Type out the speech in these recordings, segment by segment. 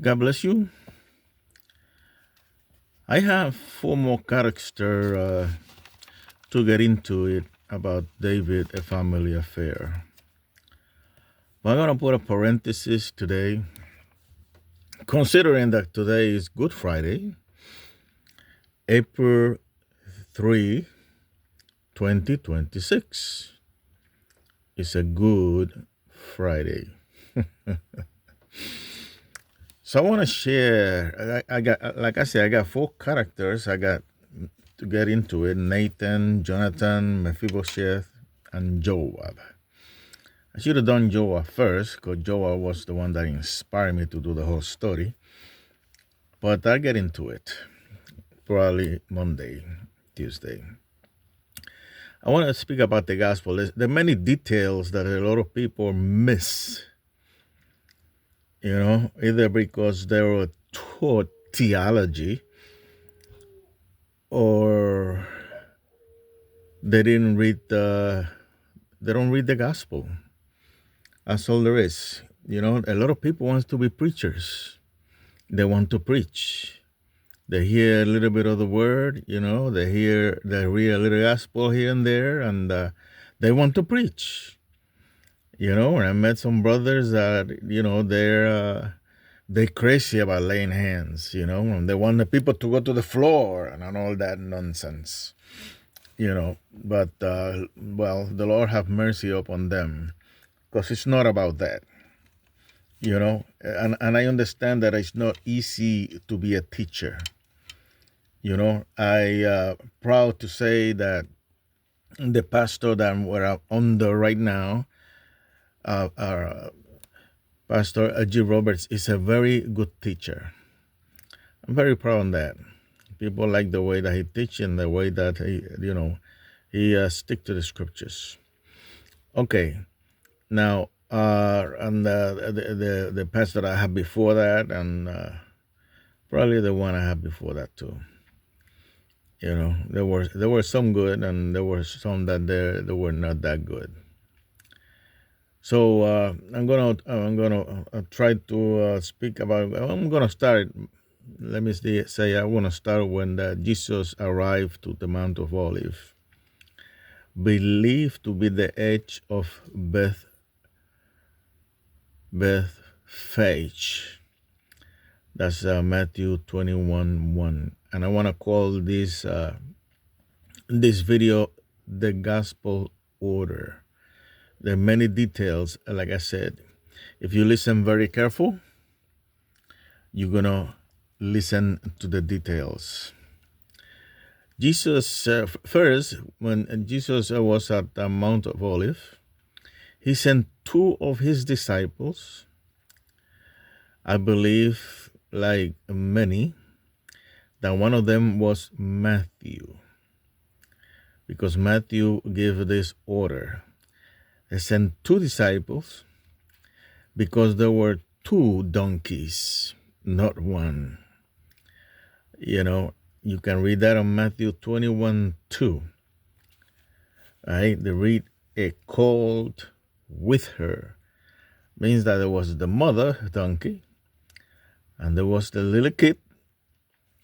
God bless you. I have four more characters to get into it about David, a family affair. But I'm going to put a parenthesis today, considering that today is Good Friday, April 3, 2026. It's a Good Friday. So I want to share. I got, like I said, I got four characters. I got to get into it: Nathan, Jonathan, Mephibosheth, and Joab. I should have done Joab first, because Joab was the one that inspired me to do the whole story. But I'll get into it probably Monday, Tuesday. I want to speak about the gospel. There are many details that a lot of people miss, either because they were taught theology or they didn't read they don't read the gospel. That's all there is. A lot of people want to be preachers. They want to preach. They hear a little bit of the word, they read a little gospel here and there, and they want to preach. And I met some brothers that, they're crazy about laying hands, and they want the people to go to the floor and all that nonsense, But, well, the Lord have mercy upon them, because it's not about that, and I understand that it's not easy to be a teacher. I proud to say that the pastor that we're under right now, our Pastor G. Roberts, is a very good teacher. I'm very proud of that. People like the way that he teaches and the way that he stick to the scriptures. Okay, now and the pastor I had before that, and probably the one I had before that too. There were some good, and there were some that they were not that good. So I'm gonna try to speak about. I'm gonna start. Let me say I want to start when Jesus arrived to the Mount of Olives, believed to be the edge of Bethphage. That's Matthew 21:1, and I want to call this video the Gospel Order. There are many details, like I said. If you listen very careful, you're gonna listen to the details. Jesus, first, when Jesus was at the Mount of Olives, he sent two of his disciples. I believe, like many, that one of them was Matthew, because Matthew gave this order. He sent two disciples because there were two donkeys, not one. You can read that on Matthew 21:2. Right? They read a colt with her. Means that there was the mother donkey, and there was the little kid,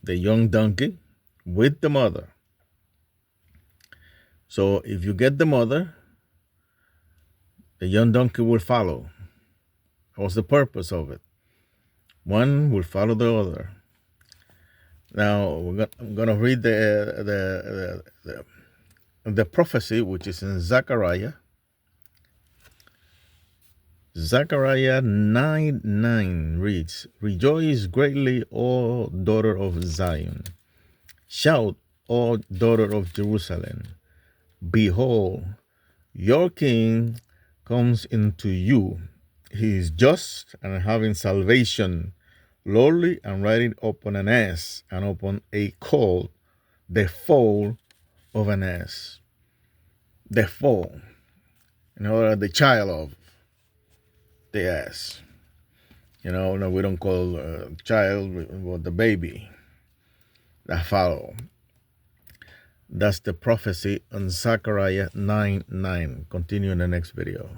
the young donkey, with the mother. So if you get the mother, the young donkey will follow. That was the purpose of it. One will follow the other. Now I'm going to read the prophecy, which is in Zechariah. Zechariah 9:9 reads, "Rejoice greatly, O daughter of Zion. Shout, O daughter of Jerusalem. Behold, your king comes into you. He is just and having salvation, lowly and riding upon an ass, and upon a colt, the foal of an ass." The foal, the child of the ass. No, we don't call child, the baby that follow. That's the prophecy on Zechariah 9:9. Continue in the next video.